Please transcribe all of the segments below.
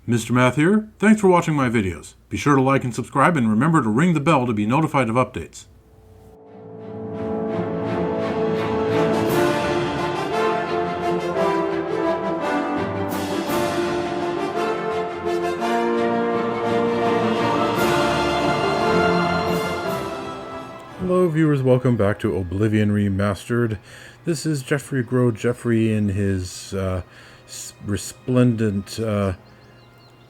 Mr. Math here. Thanks for watching my videos. Be sure to like and subscribe and remember to ring the bell to be notified of updates. Hello viewers, welcome back to Oblivion Remastered. This is Geoffrey in his resplendent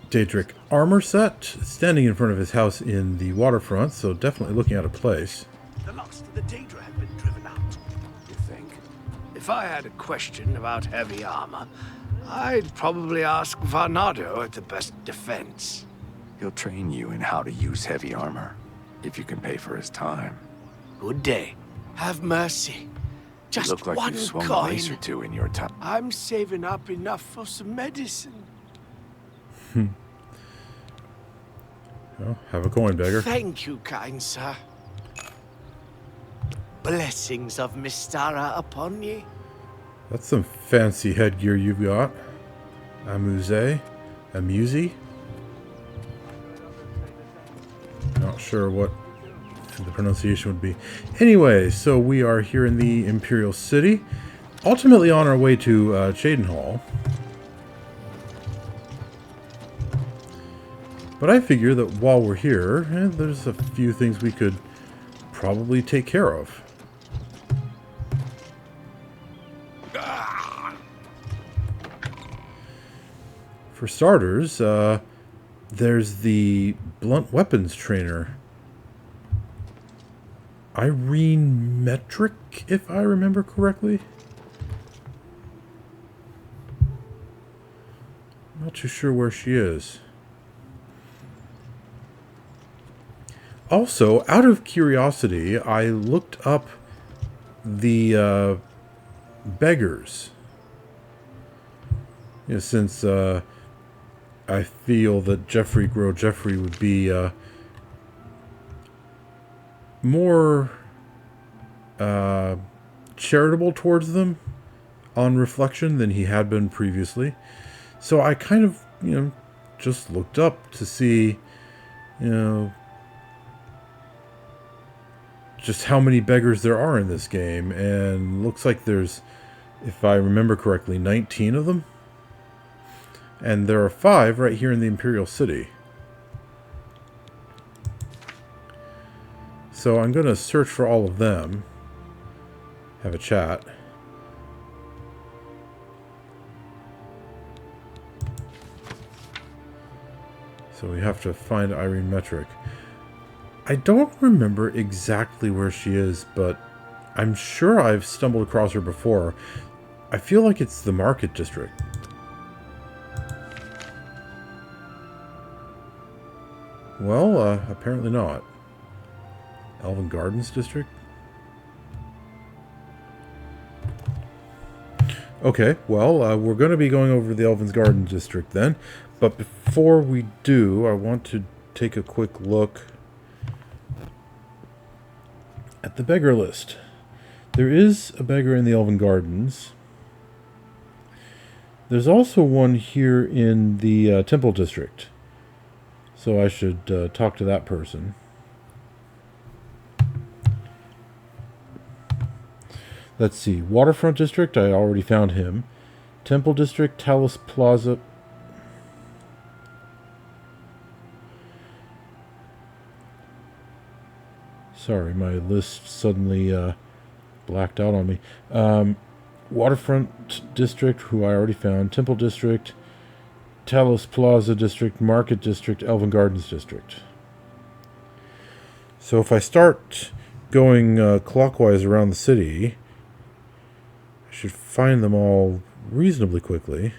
Daedric armor set, standing in front of his house in the waterfront, so definitely looking out of place. The locks to the Daedra have been driven out, you think? If I had a question about heavy armor, I'd probably ask Varnado at the best defense. He'll train you in how to use heavy armor, if you can pay for his time. Good day. Have mercy. Just You look like one you've swung a coin. lace or two in your time. I'm saving up enough for some medicine. Well, have a coin, beggar. Thank you, kind sir. Blessings of Mystara upon ye. That's some fancy headgear you've got. Amuse? Not sure what the pronunciation would be. Anyway, so we are here in the Imperial City, ultimately on our way to Cheydinhal. But I figure that while we're here, there's a few things we could probably take care of. For starters, there's the blunt weapons trainer. Irene Metrik, if I remember correctly. Not too sure where she is. Also, out of curiosity, I looked up the beggars. You know, since I feel that Geoffrey would be more charitable towards them on reflection than he had been previously. So I kind of, just looked up to see, just how many beggars there are in this game, and looks like there's, if I remember correctly, 19 of them. And there are 5 right here in the Imperial City. So I'm going to search for all of them. Have a chat. So we have to find Irene Metrik. I don't remember exactly where she is, but I'm sure I've stumbled across her before. I feel like it's the Market District. Well, apparently not. Elven Gardens District? Okay, well, we're going to be going over the Elven Gardens District then. But before we do, I want to take a quick look at the beggar list. There is a beggar in the Elven Gardens. There's also one here in the Temple District. So I should talk to that person. Let's see. Waterfront District, I already found him. Temple District, Talus Plaza. Sorry, my list suddenly blacked out on me. Waterfront District, who I already found. Temple District, Talos Plaza District, Market District, Elven Gardens District. So if I start going clockwise around the city, I should find them all reasonably quickly.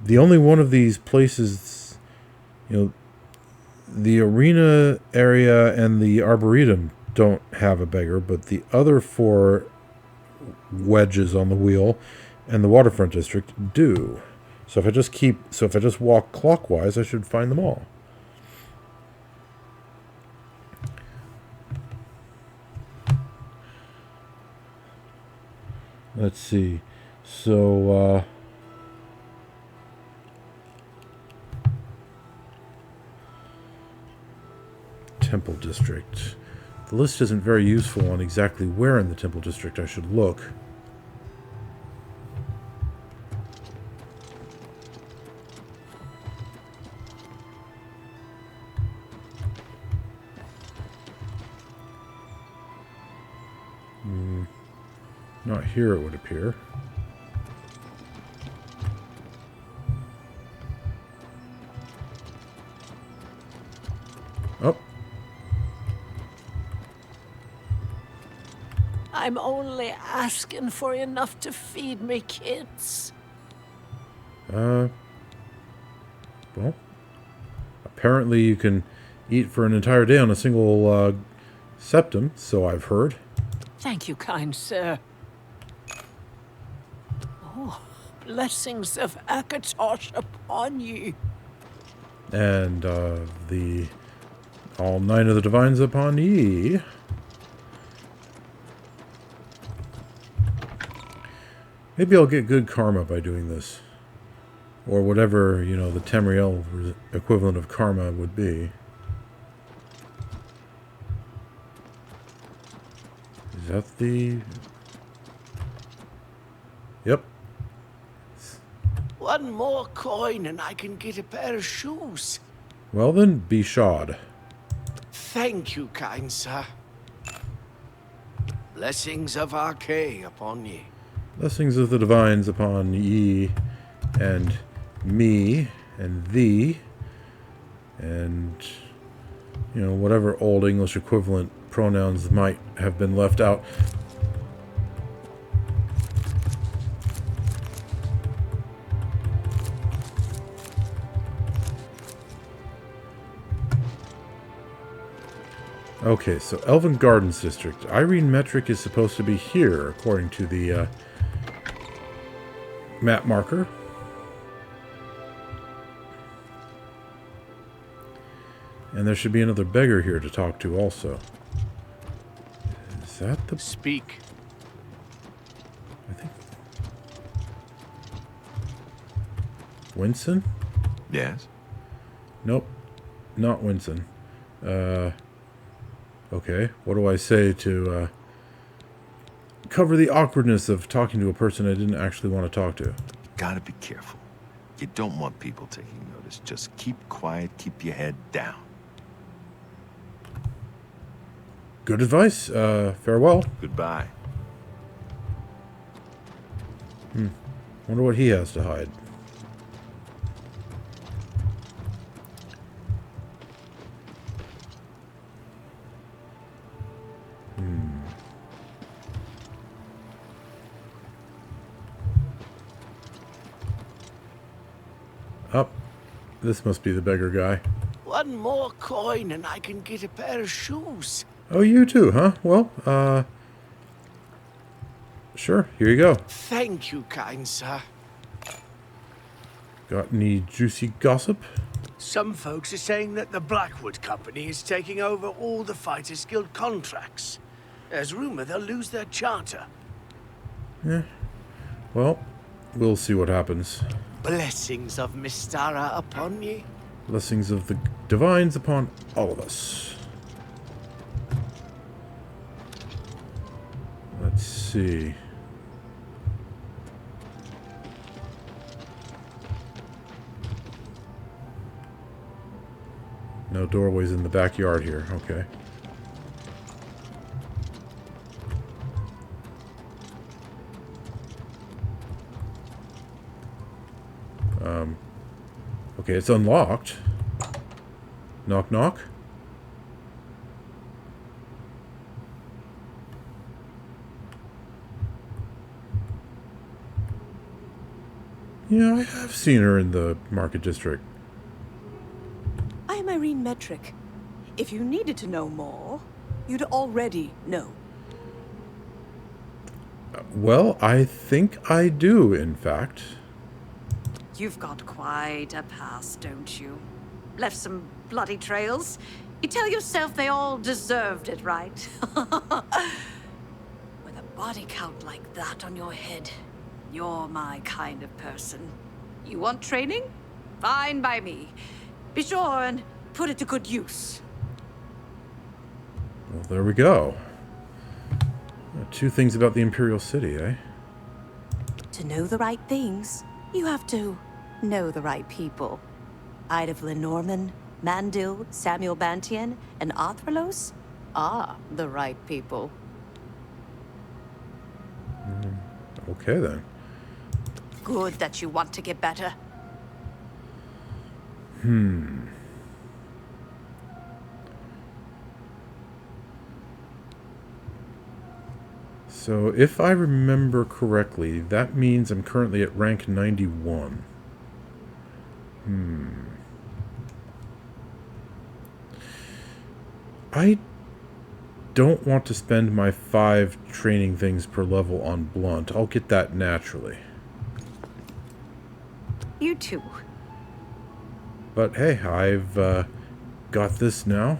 The only one of these places, the arena area and the arboretum don't have a beggar, but the other 4 wedges on the wheel and the waterfront district do. So if I just walk clockwise, I should find them all. Let's see. So Temple District. The list isn't very useful on exactly where in the Temple District I should look. Not here, it would appear. Oh. I'm only asking for enough to feed me kids. Well, apparently you can eat for an entire day on a single septum, so I've heard. Thank you, kind sir. Oh, blessings of Akatosh upon you. And the all 9 of the divines upon ye. Maybe I'll get good karma by doing this. Or whatever, you know, the Tamriel equivalent of karma would be. Is that the... Yep. One more coin and I can get a pair of shoes. Well then, be shod. Thank you, kind sir. Blessings of Archay upon ye. Blessings of the divines upon ye, and me, and thee, and, you know, whatever Old English equivalent pronouns might have been left out. Okay, so Elven Gardens District. Irene Metrik is supposed to be here, according to the map marker. And there should be another beggar here to talk to also. Is that the... Speak. I think... Winston? Yes? Nope. Not Winston. Okay, what do I say to cover the awkwardness of talking to a person I didn't actually want to talk to? Gotta be careful. You don't want people taking notice. Just keep quiet, keep your head down. Good advice. Farewell. Goodbye. Wonder what he has to hide. Up. This must be the beggar guy. One more coin and I can get a pair of shoes. Oh, you too, huh? Well, sure. Here you go. Thank you, kind sir. Got any juicy gossip? Some folks are saying that the Blackwood Company is taking over all the Fighters Guild contracts. There's rumor they'll lose their charter. Yeah. Well, we'll see what happens. Blessings of Mystara upon ye. Blessings of the divines upon all of us. Let's see. No doorways in the backyard here. Okay. Okay, it's unlocked. Knock, knock. Yeah, I have seen her in the market district. I'm Irene Metrik. If you needed to know more, you'd already know. Well, I think I do, in fact. You've got quite a past, don't you? Left some bloody trails. You tell yourself they all deserved it, right? With a body count like that on your head, you're my kind of person. You want training? Fine by me. Be sure and put it to good use. Well, there we go. Two things about the Imperial City, eh? To know the right things, you have to know the right people. Ida Norman, Mandil, Samuel Bantian, and Arthralos are the right people. Okay, then. Good that you want to get better. So, if I remember correctly, that means I'm currently at rank 91. I don't want to spend my 5 training things per level on Blunt. I'll get that naturally. You too. But hey, I've got this now.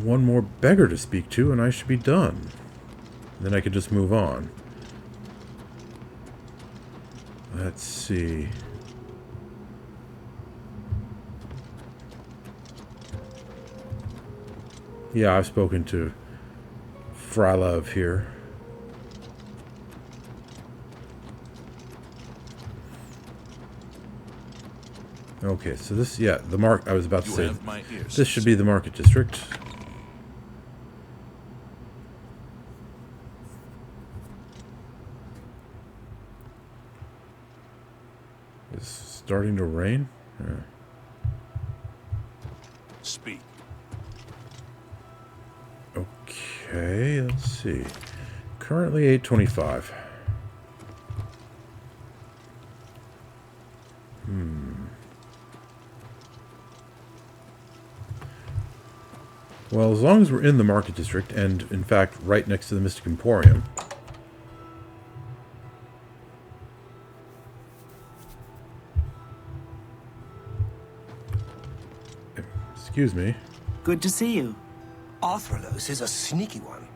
One more beggar to speak to and I should be done. Then I could just move on. Let's see. Yeah, I've spoken to Frylov here. Okay, so this, yeah, the I was about to say, this should be the market district. It's starting to rain? Yeah. Speak. Okay, let's see. Currently 825. Well, as long as we're in the market district, and in fact, right next to the Mystic Emporium. Excuse me. Good to see you. Arthralos is a sneaky one.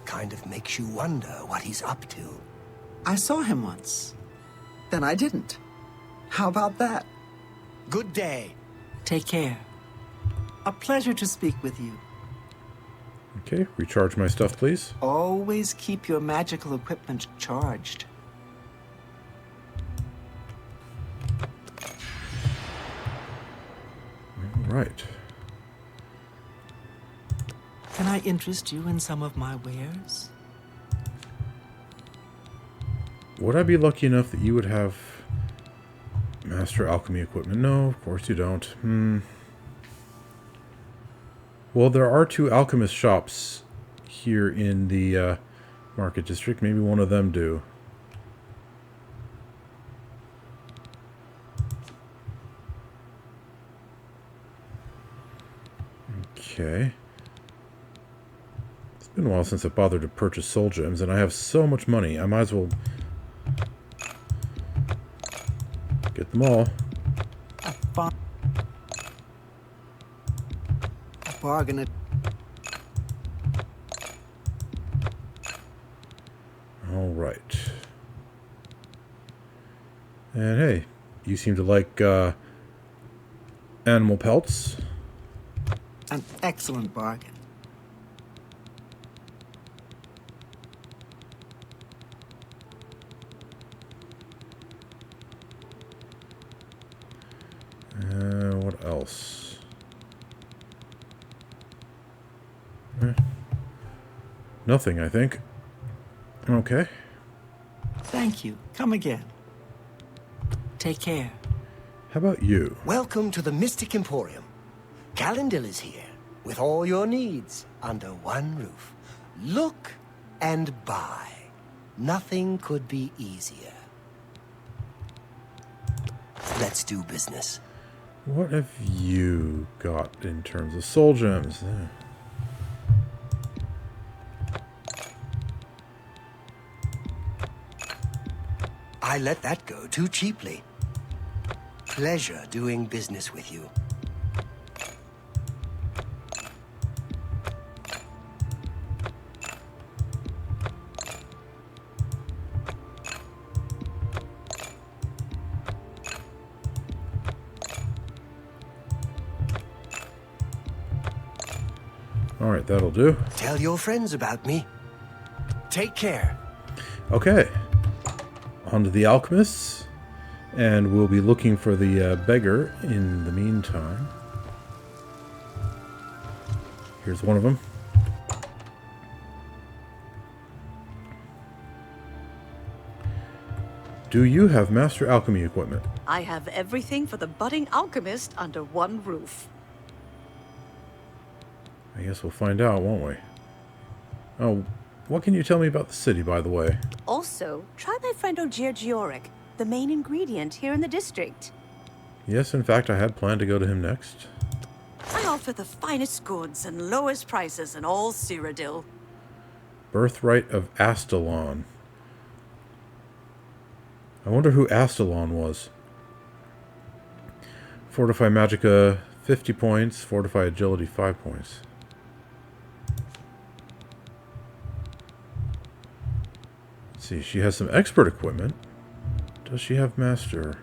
Kind of makes you wonder what he's up to. I saw him once. Then I didn't. How about that? Good day. Take care. A pleasure to speak with you. Okay, recharge my stuff, please. Always keep your magical equipment charged. All right. Can I interest you in some of my wares? Would I be lucky enough that you would have Master Alchemy equipment? No, of course you don't. Well, there are 2 alchemist shops here in the market district. Maybe one of them do. Okay. It's been a while since I bothered to purchase soul gems, and I have so much money, I might as well get them all. A bargain. All right. And hey, you seem to like animal pelts. An excellent bargain. What else? Nothing, I think. Okay. Thank you. Come again. Take care. How about you? Welcome to the Mystic Emporium. Calendil is here, with all your needs under one roof. Look and buy. Nothing could be easier. Let's do business. What have you got in terms of soul gems? I let that go too cheaply. Pleasure doing business with you. Alright, that'll do. Tell your friends about me. Take care. Okay. On to the alchemists. And we'll be looking for the beggar in the meantime. Here's one of them. Do you have master alchemy equipment? I have everything for the budding alchemist under one roof. I guess we'll find out, won't we? Oh, what can you tell me about the city, by the way? Also, try my friend Geoffrey, the main ingredient here in the district. Yes, in fact, I had planned to go to him next. I offer the finest goods and lowest prices in all Cyrodiil. Birthright of Astalon. I wonder who Astalon was. Fortify Magicka, 50 points. Fortify Agility, 5 points. Let's see, she has some expert equipment. Does she have master?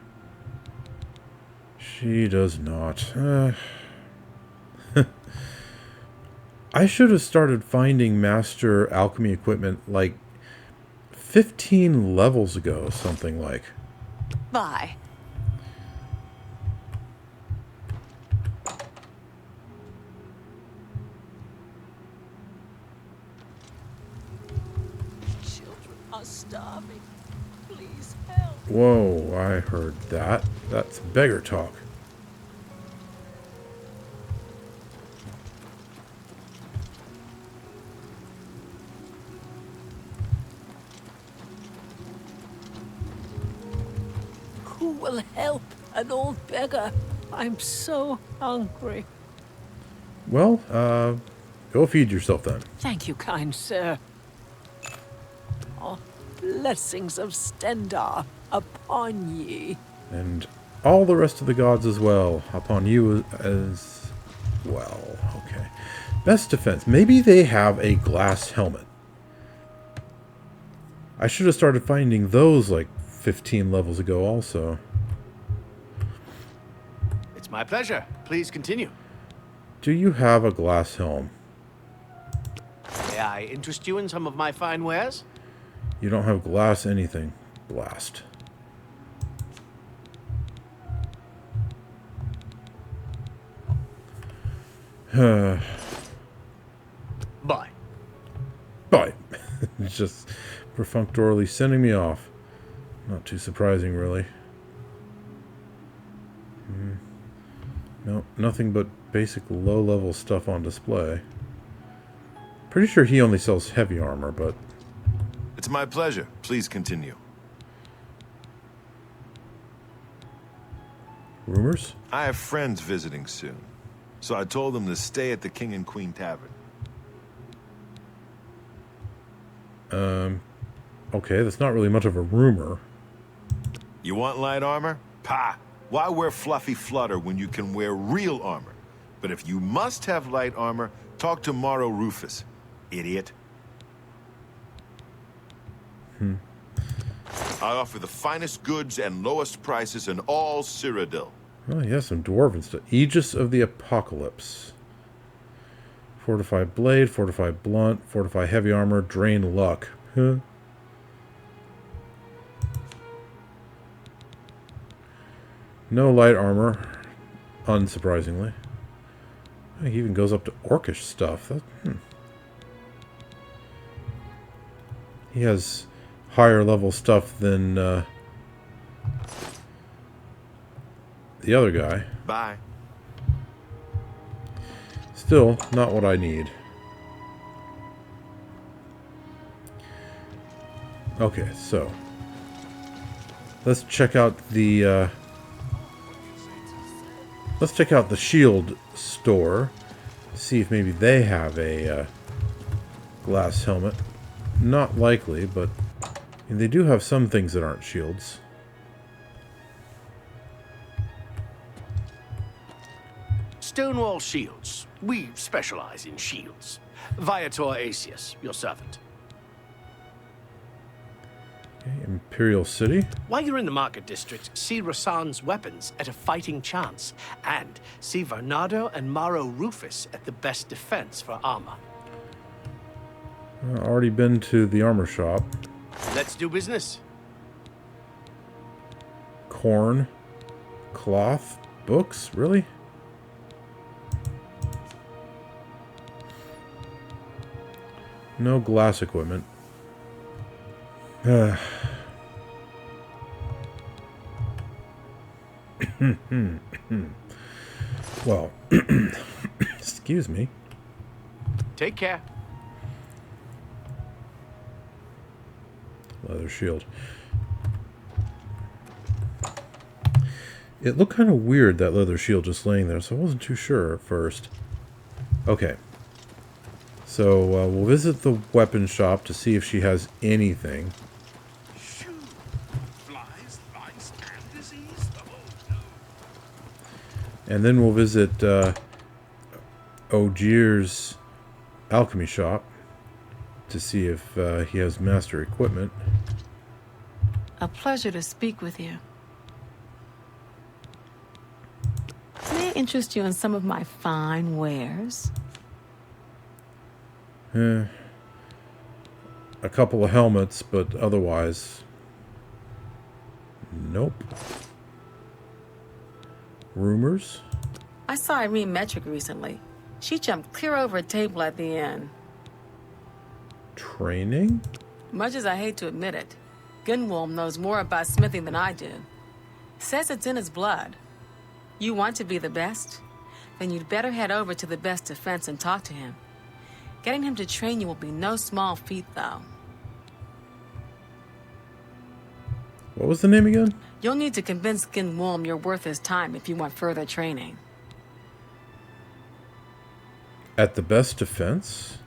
She does not. I should have started finding master alchemy equipment like 15 levels ago, something like. Bye. Children are starving. Please help. Whoa, I heard that. That's beggar talk. Who will help an old beggar? I'm so hungry. Well, go feed yourself then. Thank you, kind sir. Oh, blessings of Stendar upon ye. And all the rest of the gods as well. Upon you as well. Okay. Best defense. Maybe they have a glass helmet. I should have started finding those like 15 levels ago also. It's my pleasure. Please continue. Do you have a glass helm? May I interest you in some of my fine wares? You don't have glass anything. Blast. Bye. Bye. It's just perfunctorily sending me off. Not too surprising, really. No, nothing but basic low-level stuff on display. Pretty sure he only sells heavy armor, but... It's my pleasure. Please continue. Rumors? I have friends visiting soon, so I told them to stay at the King and Queen Tavern. Okay, that's not really much of a rumor. You want light armor? Pah! Why wear fluffy flutter when you can wear real armor? But if you must have light armor, talk to Morrow Rufus. Idiot. I offer the finest goods and lowest prices in all Cyrodiil. Oh, yeah, some dwarven stuff. Aegis of the Apocalypse. Fortify blade, fortify blunt, fortify heavy armor, drain luck. Huh? No light armor, unsurprisingly. He even goes up to orcish stuff. He has higher level stuff than the other guy. Bye. Still, not what I need. Okay, so let's check out the shield store. See if maybe they have a glass helmet. Not likely, but they do have some things that aren't shields. Stonewall Shields. We specialize in shields. Viator Asius, your servant. Okay, Imperial City. While you're in the market district, see Rasan's weapons at a fighting chance, and see Varnado and Maro Rufus at the best defense for armor. Already been to the armor shop. Let's do business. Corn, cloth, books, really? No glass equipment. Well, excuse me. Take care. Leather shield. It looked kind of weird, that leather shield just laying there, so I wasn't too sure at first. Okay. So, we'll visit the weapon shop to see if she has anything. Shoo! Flies, lice, and disease. Oh, no. And then we'll visit Ogier's alchemy shop to see if he has master equipment. A pleasure to speak with you. May I interest you in some of my fine wares? A couple of helmets, but otherwise... Nope. Rumors? I saw Irene Metrik recently. She jumped clear over a table at the inn. Training? Much as I hate to admit it, Gin-Wulm knows more about smithing than I do. Says it's in his blood. You want to be the best? Then you'd better head over to the best defense and talk to him. Getting him to train you will be no small feat, though. What was the name again? You'll need to convince Gin-Wulm you're worth his time if you want further training. At the best defense?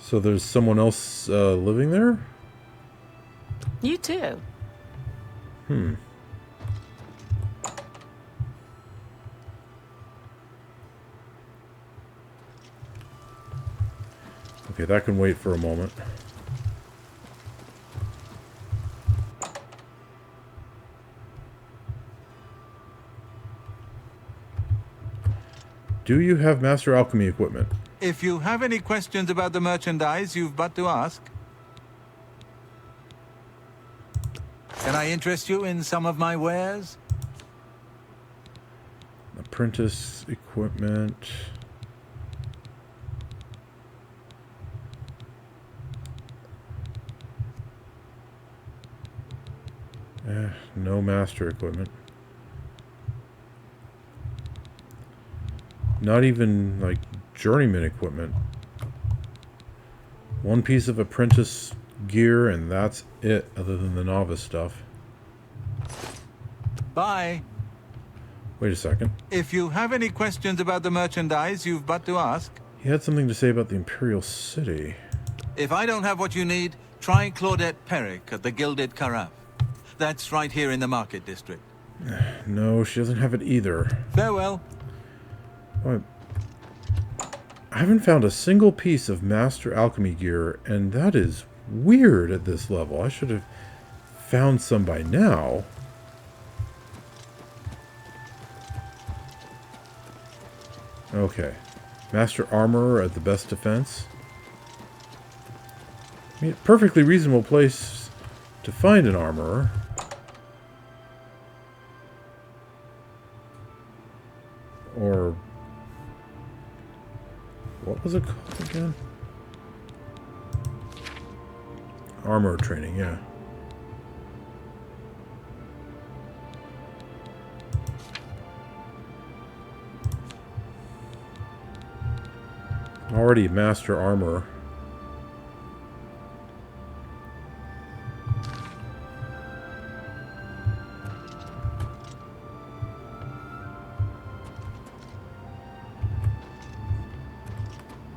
So there's someone else living there? You too. Okay, that can wait for a moment. Do you have master alchemy equipment? If you have any questions about the merchandise, you've but to ask. Can I interest you in some of my wares? Apprentice equipment. No master equipment. Not even, like, journeyman equipment. One piece of apprentice gear, and that's it, other than the novice stuff. Bye. Wait a second. If you have any questions about the merchandise, you've but to ask. He had something to say about the Imperial City. If I don't have what you need, try Claudette Perrick at the Gilded Carafe. That's right here in the market district. No, she doesn't have it either. Farewell. What? I haven't found a single piece of master alchemy gear, and that is weird at this level. I should have found some by now. Okay. Master armorer at the best defense. I mean, perfectly reasonable place to find an armorer. Or... what was it called again? Armor training, yeah. Already master armor.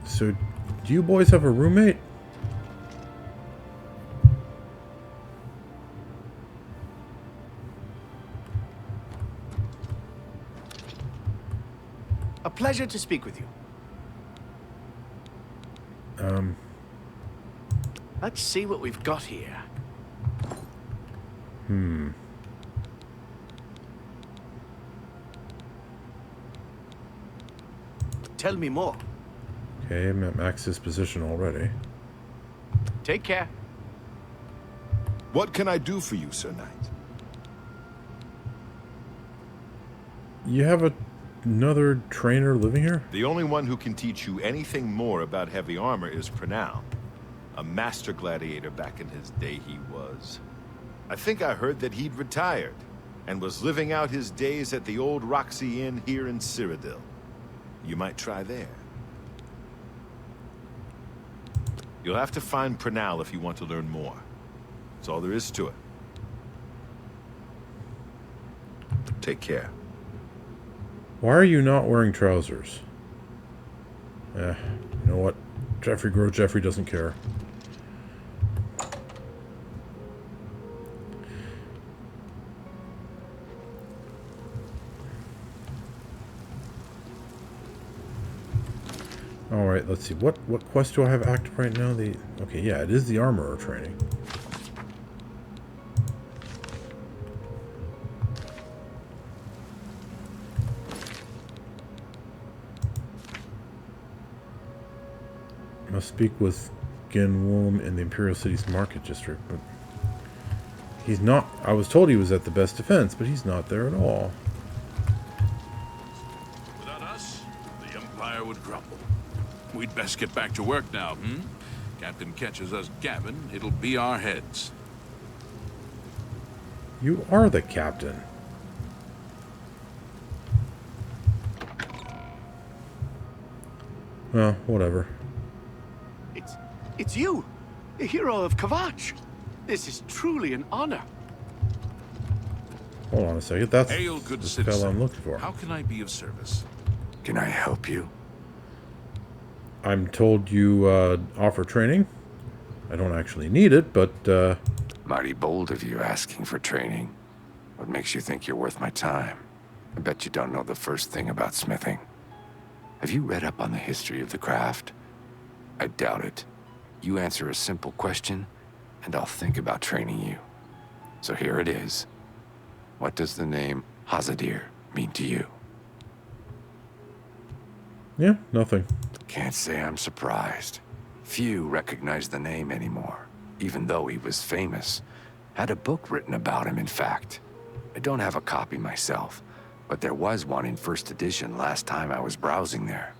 So, do you boys have a roommate? A pleasure to speak with you. Let's see what we've got here. Tell me more. Okay, I'm at Max's position already. Take care. What can I do for you, Sir Knight? You have another trainer living here? The only one who can teach you anything more about heavy armor is Pranal. A master gladiator back in his day he was. I think I heard that he'd retired and was living out his days at the old Roxy Inn here in Cyrodiil. You might try there. You'll have to find Pranal if you want to learn more. That's all there is to it. Take care. Why are you not wearing trousers? You know what? Geoffrey doesn't care. Alright, let's see. What quest do I have active right now? Okay, yeah, it is the armorer training. Must speak with Gin-Wulm in the Imperial City's market district, but he's not. I was told he was at the best defense, but he's not there at all. Without us, the Empire would crumble. We'd best get back to work now, Captain catches us gabbing, it'll be our heads. You are the captain. Well, whatever. It's you, the hero of Kvatch. This is truly an honor. Hold on a second. That's Hail, good the citizen. spell I'm looking for. How can I be of service? Can I help you? I'm told you offer training. I don't actually need it, but Mighty bold of you asking for training. What makes you think you're worth my time? I bet you don't know the first thing about smithing. Have you read up on the history of the craft? I doubt it. You answer a simple question, and I'll think about training you. So here it is. What does the name Hazadir mean to you? yeah, nothing. Can't say I'm surprised. Few recognize the name anymore, even though he was famous. Had a book written about him, in fact. I don't have a copy myself, but there was one in first edition last time I was browsing there.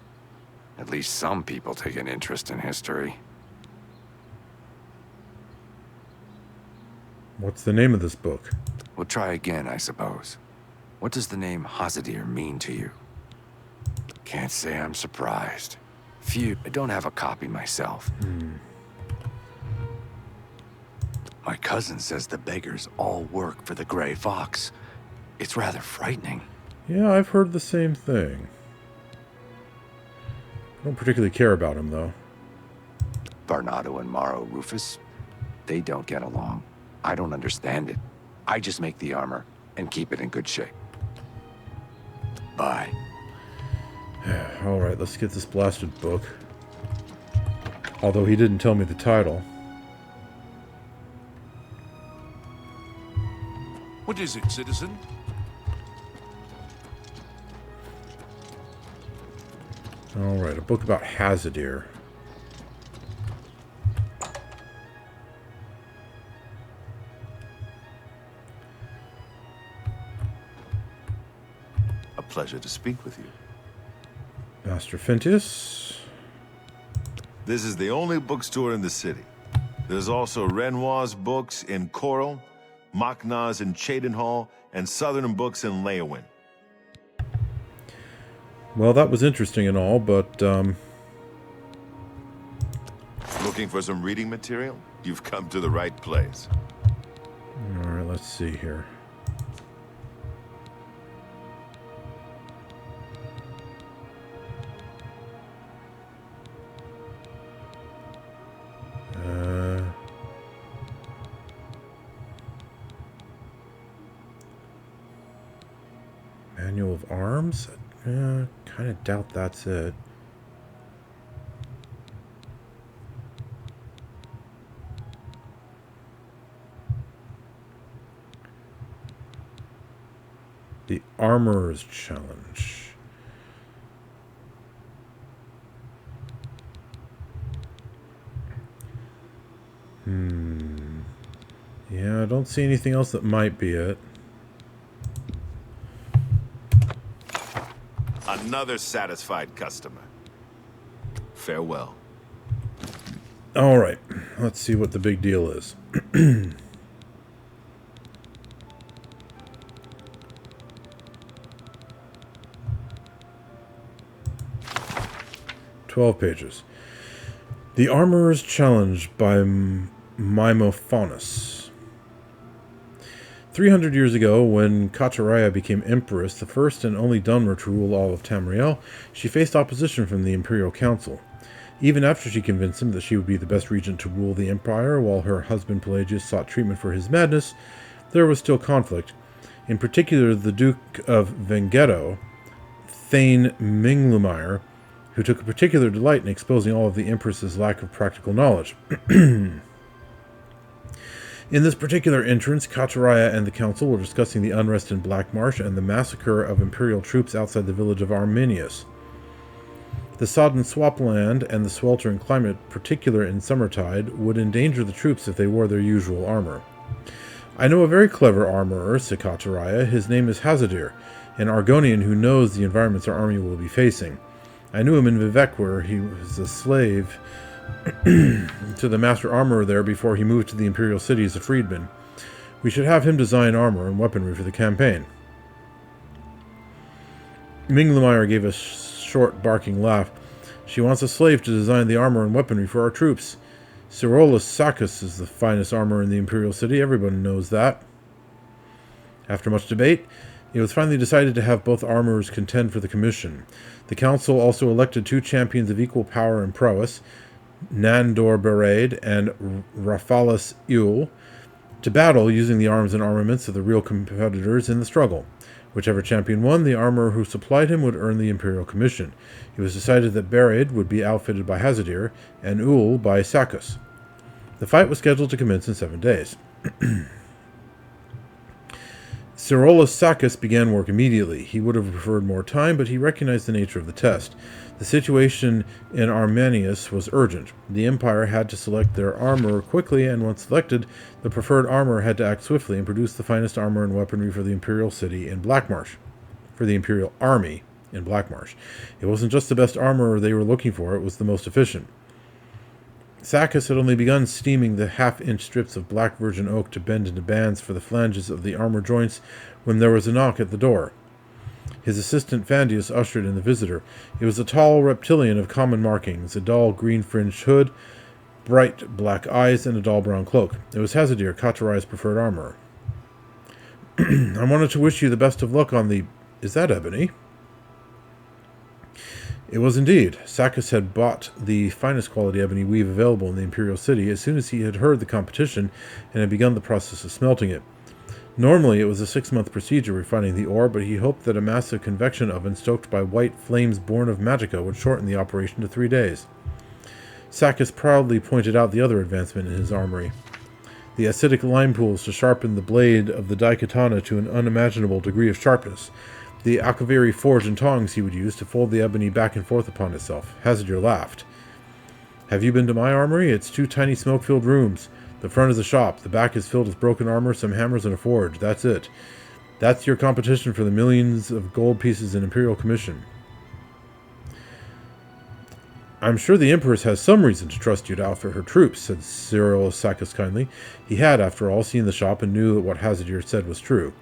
At least some people take an interest in history. What's the name of this book? We'll try again, I suppose. What does the name Hazadir mean to you? Can't say I'm surprised. Few. I don't have a copy myself. My cousin says the beggars all work for the Grey Fox. It's rather frightening. Yeah, I've heard the same thing. I don't particularly care about him, though. Varnado and Maro Rufus, they don't get along. I don't understand it. I just make the armor and keep it in good shape. Bye. Alright, let's get this blasted book. Although he didn't tell me the title. What is it, citizen? Alright, a book about Hazadir. A pleasure to speak with you. Master Fintius. This is the only bookstore in the city. There's also Renoir's books in Chorrol, Machna's in Cheydinhal, and Southern books in Leowin. Well, that was interesting and all, but, Looking for some reading material? You've come to the right place. Alright, let's see here. Manual of Arms? Kind of doubt that's it. The Armorer's Challenge. Yeah, I don't see anything else that might be it. Another satisfied customer. Farewell. All right, let's see what the big deal is. 12 pages. The Armorer's Challenge by Mimophonus. 300 years ago, when Chorrol became Empress, the first and only Dunmer to rule all of Tamriel, she faced opposition from the Imperial Council. Even after she convinced him that she would be the best regent to rule the Empire, while her husband Pelagius sought treatment for his madness, there was still conflict. In particular, the Duke of Vengetto, Thane Minglumire, who took a particular delight in exposing all of the Empress's lack of practical knowledge. In this particular entrance, Chorrol and the Council were discussing the unrest in Blackmarsh and the massacre of Imperial troops outside the village of Arminius. The sodden swampland and the sweltering climate, particular in summertide, would endanger the troops if they wore their usual armor. I know a very clever armorer, said Chorrol. His name is Hazadir, an Argonian who knows the environments our army will be facing. I knew him in Vivec, where he was a slave to the master armorer there before he moved to the Imperial City as a freedman. We should have him design armor and weaponry for the campaign. Minglumire gave a short, barking laugh. She wants a slave to design the armor and weaponry for our troops. Cyrolus Sacus is the finest armor in the Imperial City. Everyone knows that. After much debate, it was finally decided to have both armorers contend for the commission. The council also elected 2 champions of equal power and prowess, Nandor Bereid and Raphalis Eul, to battle using the arms and armaments of the real competitors in the struggle. Whichever champion won, the armorer who supplied him would earn the Imperial Commission. It was decided that Bereid would be outfitted by Hazadir and Eul by Sacus. The fight was scheduled to commence in 7 days. Cyrolus Sacus began work immediately. He would have preferred more time, but he recognized the nature of the test. The situation in Arminius was urgent. The Empire had to select their armor quickly, and once selected, the preferred armor had to act swiftly and produce the finest armor and weaponry for the Imperial City in Blackmarsh. For the Imperial Army in Blackmarsh. It wasn't just the best armor they were looking for, it was the most efficient. Sacus had only begun steaming the half-inch strips of black virgin oak to bend into bands for the flanges of the armor joints when there was a knock at the door. His assistant Fandius ushered in the visitor. It was a tall reptilian of common markings, a dull green-fringed hood, bright black eyes, and a dull brown cloak. It was Hazadir, Chorrol's preferred armorer. I wanted to wish you the best of luck on the... Is that ebony? It was indeed. Sacus had bought the finest quality ebony weave available in the Imperial City as soon as he had heard the competition and had begun the process of smelting it. Normally, it was a 6-month procedure refining the ore, but he hoped that a massive convection oven stoked by white flames born of magicka would shorten the operation to 3 days. Sacus proudly pointed out the other advancement in his armory. The acidic lime pools to sharpen the blade of the daikatana to an unimaginable degree of sharpness. The Akaviri forge and tongs he would use to fold the ebony back and forth upon itself. Hazadir laughed. Have you been to my armory? It's 2 tiny smoke-filled rooms. The front is a shop. The back is filled with broken armor, some hammers, and a forge. That's it. That's your competition for the millions of gold pieces in Imperial Commission. I'm sure the Empress has some reason to trust you to outfit her troops, said Cyrolus Sacus kindly. He had, after all, seen the shop and knew that what Hazadir said was true.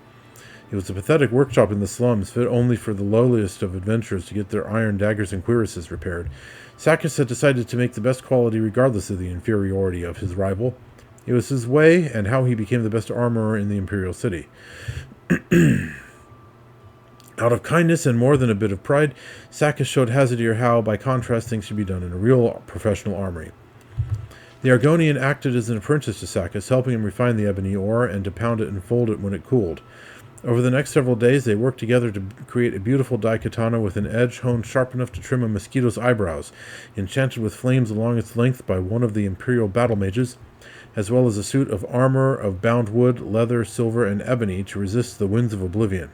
It was a pathetic workshop in the slums, fit only for the lowliest of adventurers to get their iron daggers and cuirasses repaired. Sacus had decided to make the best quality regardless of the inferiority of his rival. It was his way, and how he became the best armorer in the Imperial City. Out of kindness and more than a bit of pride, Sacus showed Hazadir how, by contrast, things should be done in a real professional armory. The Argonian acted as an apprentice to Sacus, helping him refine the ebony ore and to pound it and fold it when it cooled. Over the next several days, they worked together to create a beautiful daikatana with an edge honed sharp enough to trim a mosquito's eyebrows, enchanted with flames along its length by one of the Imperial battle mages, as well as a suit of armor of bound wood, leather, silver, and ebony to resist the winds of Oblivion.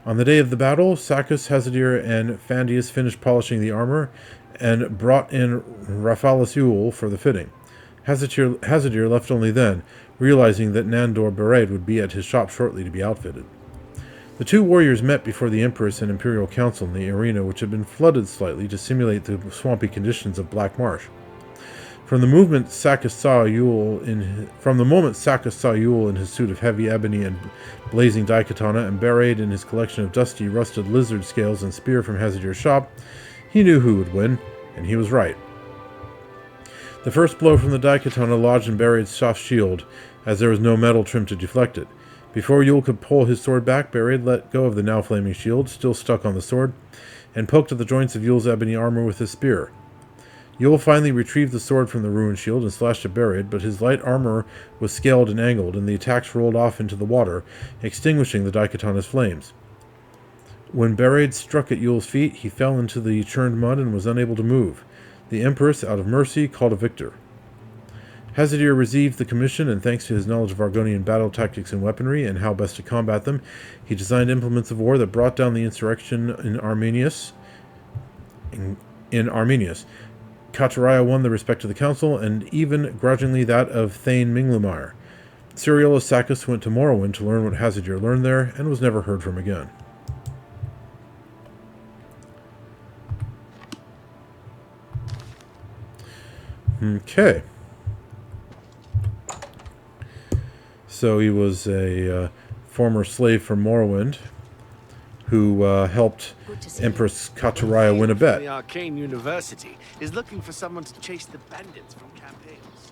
On the day of the battle, Sacus, Hazadir, and Fandius finished polishing the armor and brought in Raphaelus Yule for the fitting. Hazadir left only then, realizing that Nandor Bereid would be at his shop shortly to be outfitted. The two warriors met before the Empress and Imperial Council in the arena, which had been flooded slightly to simulate the swampy conditions of Black Marsh. From the moment Sacus saw Yule in his suit of heavy ebony and blazing daikatana, and Bereid in his collection of dusty, rusted lizard scales and spear from Hazadir's shop, he knew who would win, and he was right. The first blow from the daikatana lodged in Bereid's soft shield, as there was no metal trim to deflect it. Before Yule could pull his sword back, Bereid let go of the now flaming shield, still stuck on the sword, and poked at the joints of Yule's ebony armor with his spear. Yule finally retrieved the sword from the ruined shield and slashed at Bereid, but his light armor was scaled and angled, and the attacks rolled off into the water, extinguishing the daikatana's flames. When Bereid struck at Yule's feet, he fell into the churned mud and was unable to move. The Empress, out of mercy, called a victor. Hazadir received the commission, and thanks to his knowledge of Argonian battle tactics and weaponry and how best to combat them, he designed implements of war that brought down the insurrection in Arminius. Kataraya won the respect of the council, and even grudgingly that of Thane Minglumire. Ciriolus Sacus went to Morrowind to learn what Hazadir learned there, and was never heard from again. Okay. So he was a former slave from Morrowind who helped Empress Kataraya win a bet. The Arcane University is looking for someone to chase the bandits from campaigns.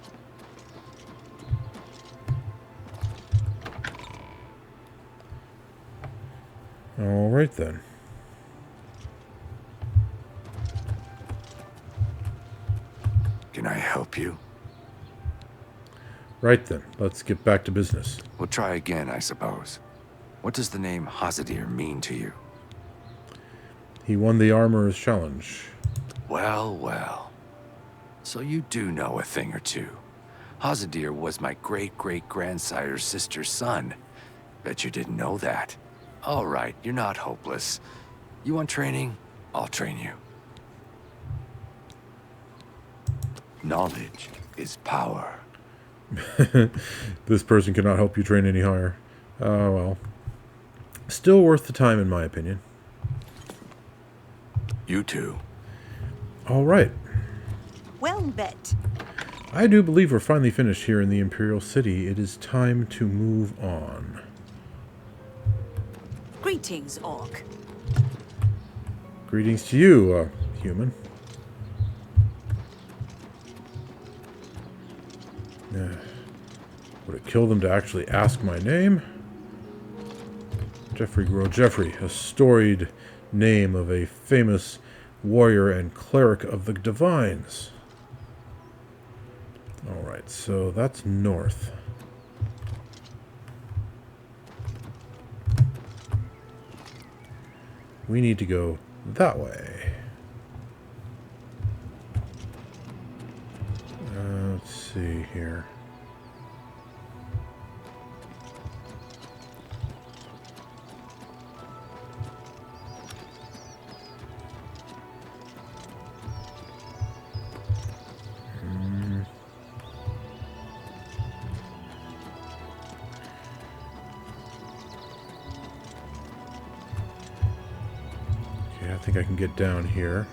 All right then. Can I help you? Right then, let's get back to business. We'll try again, I suppose. What does the name Hazadir mean to you? He won the Armorer's Challenge. Well, well. So you do know a thing or two. Hazadir was my great-great-grandsire's sister's son. Bet you didn't know that. All right, you're not hopeless. You want training? I'll train you. Knowledge is power. This person cannot help you train any higher. Well. Still worth the time, in my opinion. You too. All right. Well bet. I do believe we're finally finished here in the Imperial City. It is time to move on. Greetings, Orc. Greetings to you, human. Would it kill them to actually ask my name? Geoffrey, a storied name of a famous warrior and cleric of the Divines. Alright, so that's north. We need to go that way. Let's see here. Okay, I think I can get down here.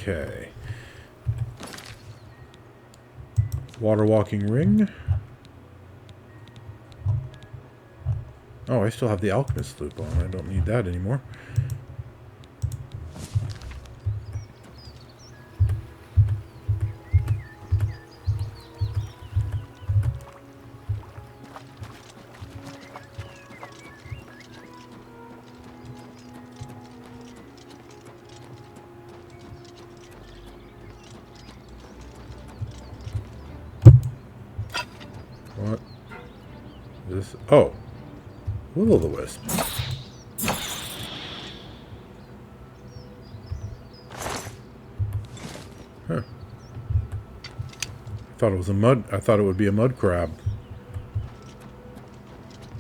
Okay. Water walking ring. Oh, I still have the alchemist loop on. I don't need that anymore. this? Oh. Will-o'-the-wisp. Huh. I thought it would be a mud crab.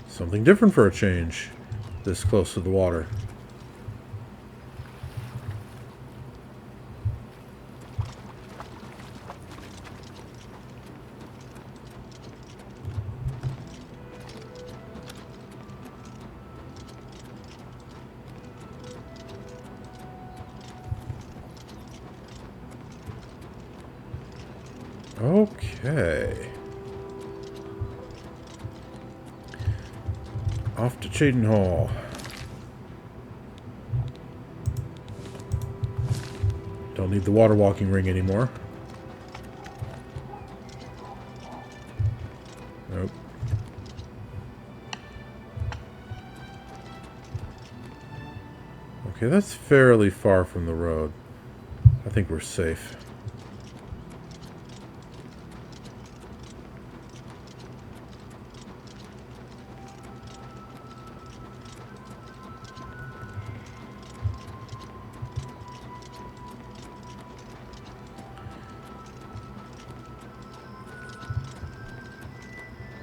Something different for a change. This close to the water. Okay. Off to Cheydinhal. Don't need the water walking ring anymore. Nope. Okay, that's fairly far from the road. I think we're safe.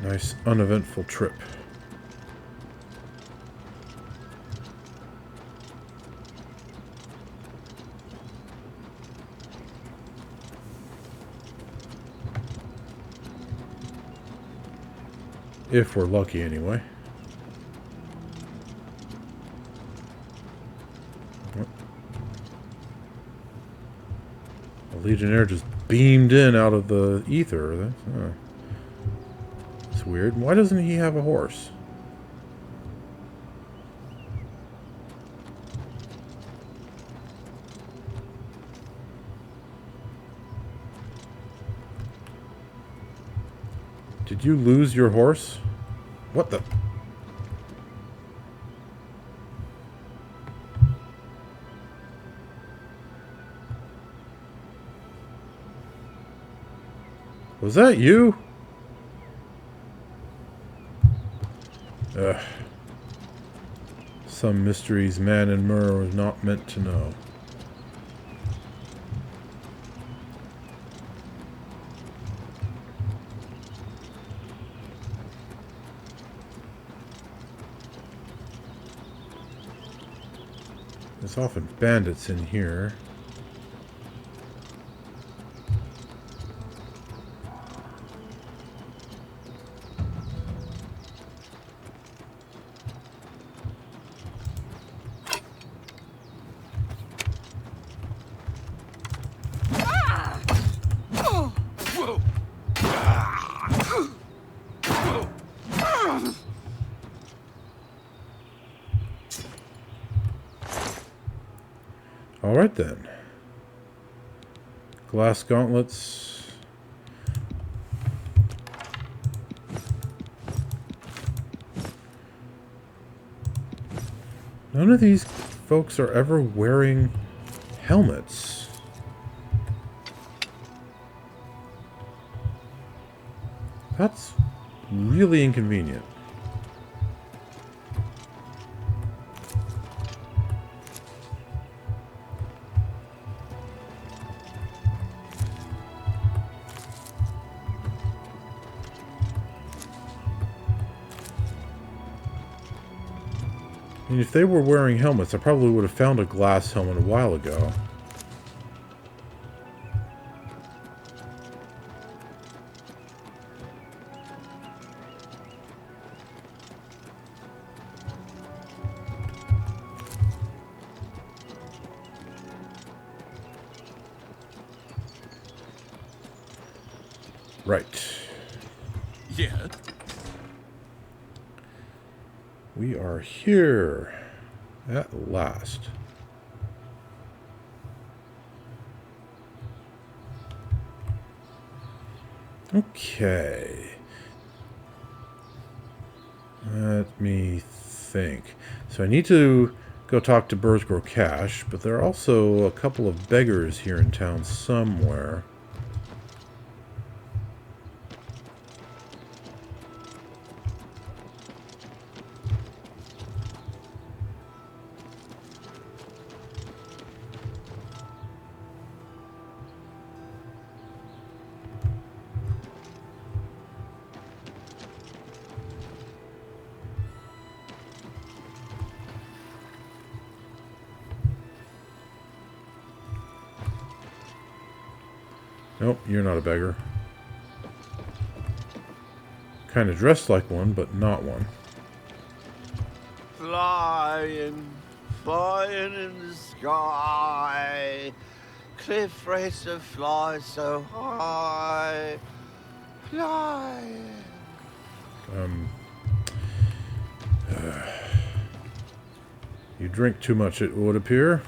Nice, uneventful trip. If we're lucky, anyway. The Legionnaire just beamed in out of the ether. That's weird. Why doesn't he have a horse? Did you lose your horse? What the? Was that you? Ugh. Some mysteries man and Mur was not meant to know. There's often bandits in here. Alright then. Glass gauntlets. None of these folks are ever wearing helmets. That's really inconvenient. And if they were wearing helmets, I probably would have found a glass helmet a while ago. Right. Yeah. We are here at last. Okay. Let me think. So I need to go talk to Bursgrove Cash, but there are also a couple of beggars here in town somewhere. Nope, you're not a beggar. Kind of dressed like one, but not one. Flying, flying in the sky. Cliff racer fly so high. Flying. You drink too much, it would appear.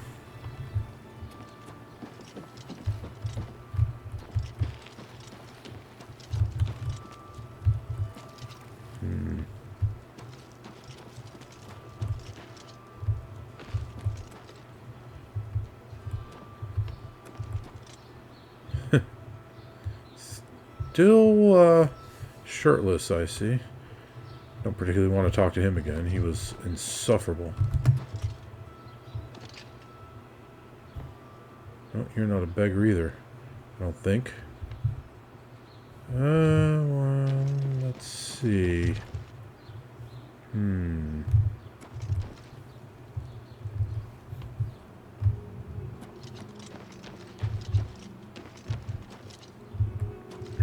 Still shirtless, I see. Don't particularly want to talk to him again. He was insufferable. Oh, you're not a beggar either, I don't think. Well, let's see.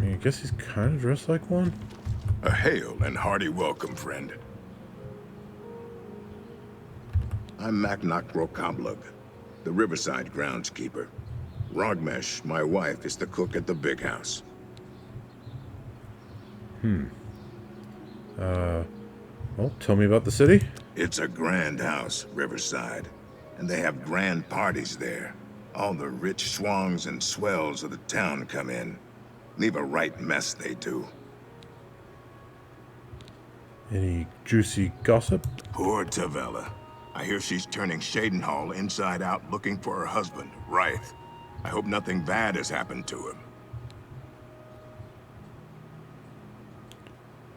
I guess he's kind of dressed like one. A hail and hearty welcome, friend. I'm Macnock Rokablug, the Riverside groundskeeper. Rogmesh, my wife, is the cook at the big house. Well, tell me about the city. It's a grand house, Riverside, and they have grand parties there. All the rich swangs and swells of the town come in. Leave a right mess, they do. Any juicy gossip? Poor Tavella. I hear she's turning Cheydinhal inside out looking for her husband, Ryth. I hope nothing bad has happened to him.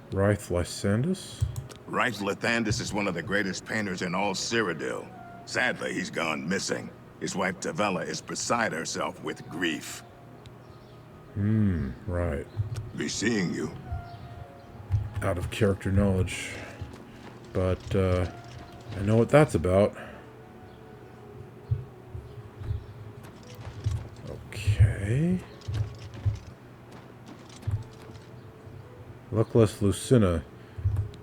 Ryth Lysandus? Ryth Lathandis is one of the greatest painters in all Cyrodiil. Sadly, he's gone missing. His wife Tavella is beside herself with grief. Right. Be seeing you. Out of character knowledge. But, I know what that's about. Okay. Luckless Lucina.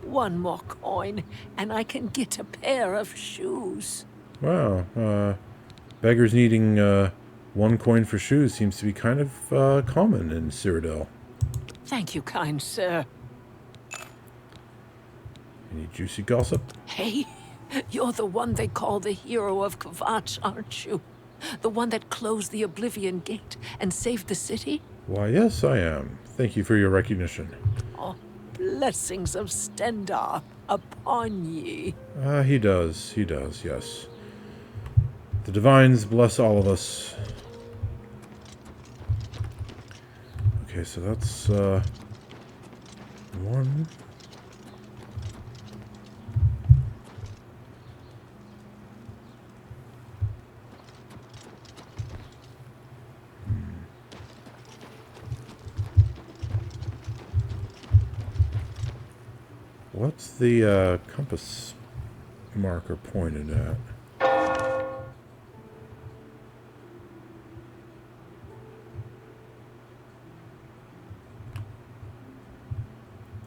One more coin, and I can get a pair of shoes. Wow, beggars needing, 1 coin for shoes seems to be kind of, common in Cyrodiil. Thank you, kind sir. Any juicy gossip? Hey, you're the one they call the hero of Kvatch, aren't you? The one that closed the Oblivion Gate and saved the city? Why, yes, I am. Thank you for your recognition. Oh, blessings of Stendarr upon ye. He does, yes. The Divines bless all of us. Okay, so that's, 1. What's the compass marker pointed at?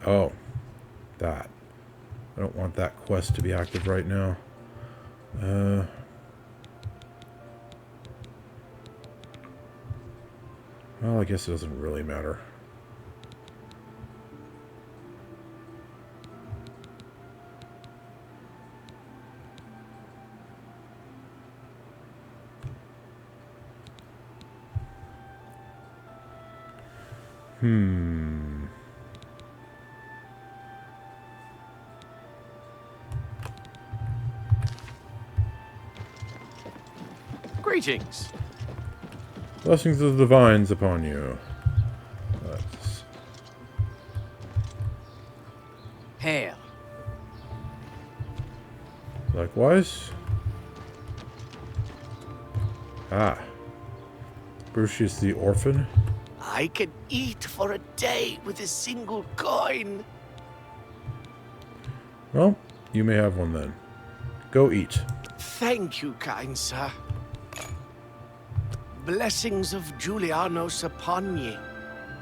Oh, that. I don't want that quest to be active right now. Well, I guess it doesn't really matter. Greetings. Blessings of the Divines upon you. Let's... Hail. Likewise. Ah. Brucius the Orphan. I can eat for a day with a single coin. Well, you may have one then. Go eat. Thank you, kind sir. Blessings of Julianos upon ye.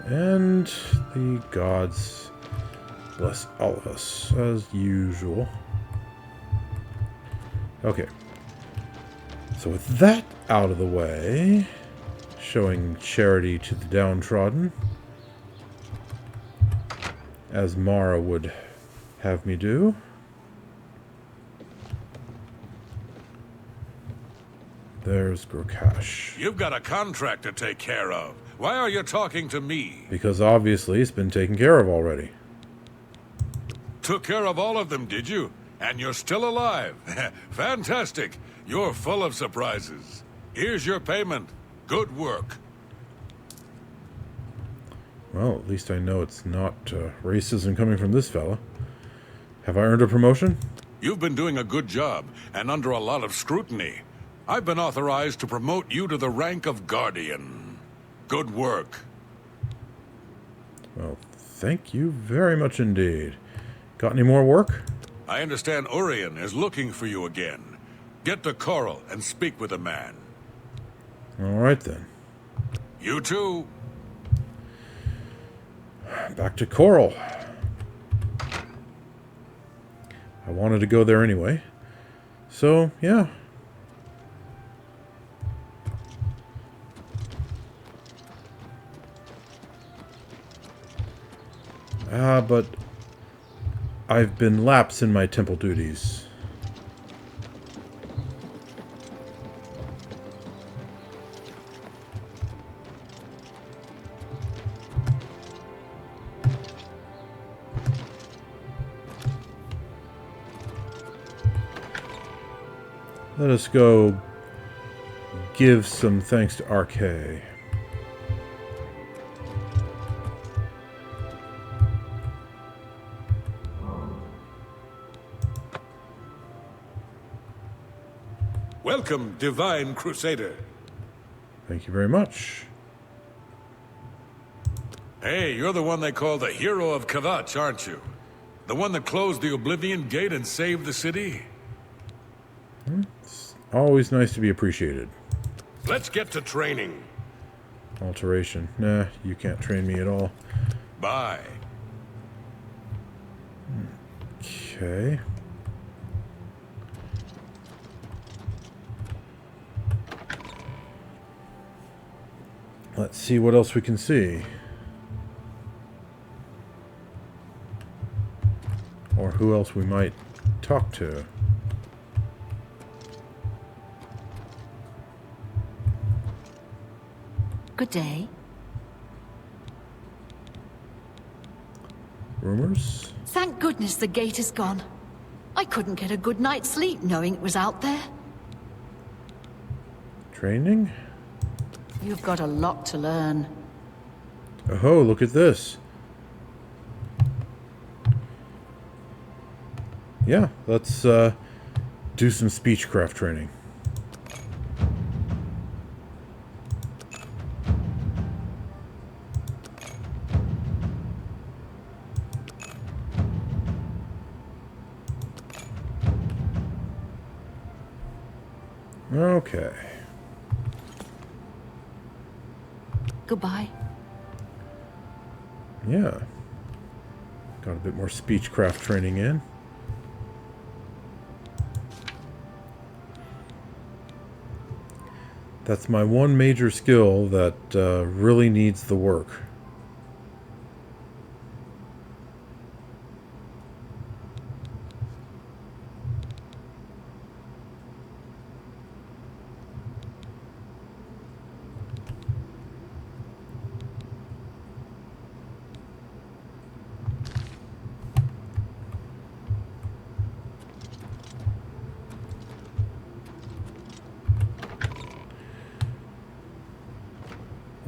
And the gods bless all of us, as usual. Okay. So with that out of the way, showing charity to the downtrodden, as Mara would have me do. There's Grokash. You've got a contract to take care of. Why are you talking to me? Because obviously it's been taken care of already. Took care of all of them, did you? And you're still alive. Fantastic. You're full of surprises. Here's your payment. Good work. Well, at least I know it's not racism coming from this fella. Have I earned a promotion? You've been doing a good job, and under a lot of scrutiny. I've been authorized to promote you to the rank of Guardian. Good work. Well, thank you very much indeed. Got any more work? I understand Urien is looking for you again. Get to Chorrol and speak with the man. All right, then. You too. Back to Chorrol. I wanted to go there anyway. So, yeah. But I've been lapsed in my temple duties. Let us go give some thanks to Arche. Welcome, Divine Crusader. Thank you very much. Hey, you're the one they call the hero of Kvatch, aren't you? The one that closed the Oblivion Gate and saved the city? It's always nice to be appreciated. Let's get to training. Alteration. Nah, you can't train me at all. Bye. Okay. Let's see what else we can see. Or who else we might talk to. Good day. Rumors? Thank goodness the gate is gone. I couldn't get a good night's sleep knowing it was out there. Training? You've got a lot to learn. Oh, look at this. Yeah, let's do some Speechcraft training. Okay. Goodbye. Yeah. Got a bit more Speechcraft training in. That's my one major skill that really needs the work.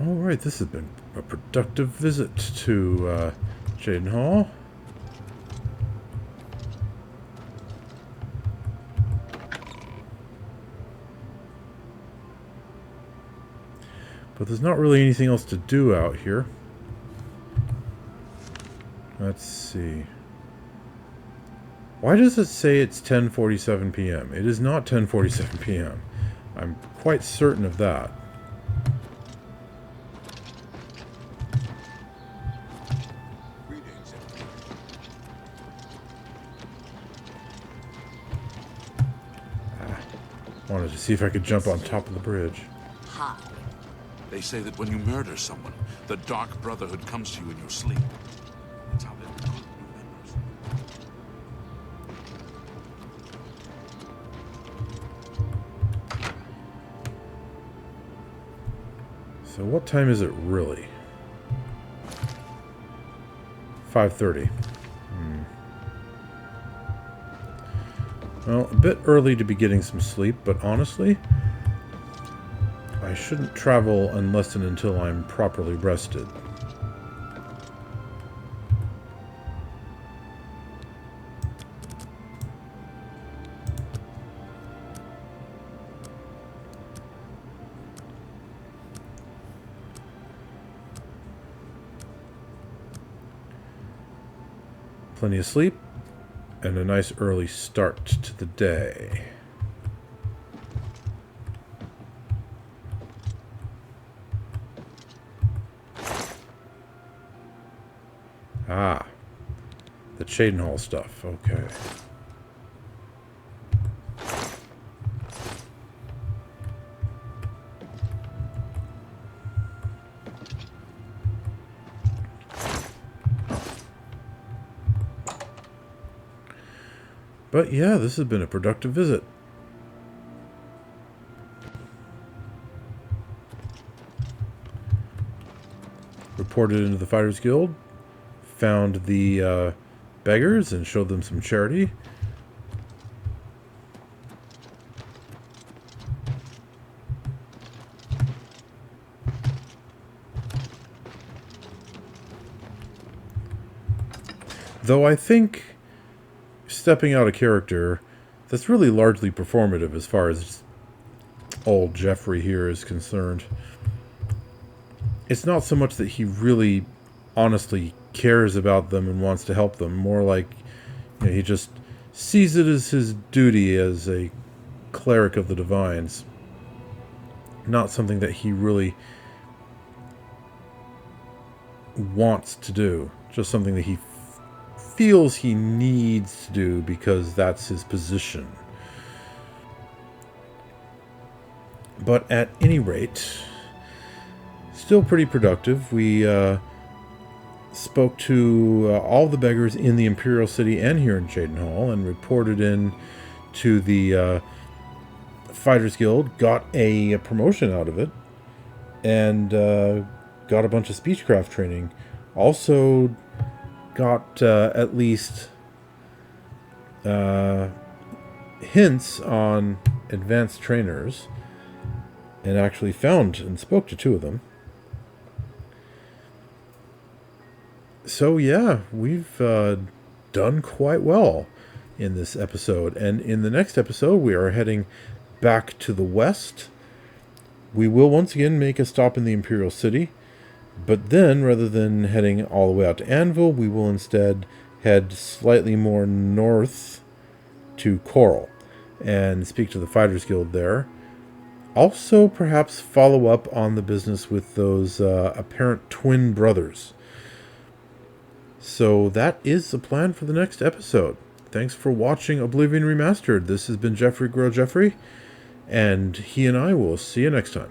Alright, this has been a productive visit to Cheydinhal. But there's not really anything else to do out here. Let's see. Why does it say it's 10:47 p.m.? It is not 10:47 p.m. I'm quite certain of that. Wanted to see if I could jump on top of the bridge. Hi. They say that when you murder someone, the Dark Brotherhood comes to you in your sleep. That's how they recruit new members. So what time is it really? 5:30. Well, a bit early to be getting some sleep, but honestly, I shouldn't travel unless and until I'm properly rested. Plenty of sleep and a nice early start to the day. Ah, the Cheydinhal stuff. Okay. But yeah, this has been a productive visit. Reported into the Fighters Guild. Found the beggars and showed them some charity. Though I think, stepping out of character, that's really largely performative as far as old Geoffrey here is concerned. It's not so much that he really honestly cares about them and wants to help them, more like, you know, he just sees it as his duty as a cleric of the divines. Not something that he really wants to do, just something that he feels he needs to do because that's his position. But at any rate, still pretty productive. We spoke to all the beggars in the Imperial City and here in Cheydinhal and reported in to the Fighters Guild, got a promotion out of it, and got a bunch of Speechcraft training. Also got at least hints on advanced trainers, and actually found and spoke to 2 of them. So yeah, we've done quite well in this episode. And in the next episode, we are heading back to the west. We will once again make a stop in the Imperial City. But then, rather than heading all the way out to Anvil, we will instead head slightly more north to Chorrol and speak to the Fighters Guild there. Also, perhaps follow up on the business with those apparent twin brothers. So that is the plan for the next episode. Thanks for watching Oblivion Remastered. This has been Geoffrey, and he and I will see you next time.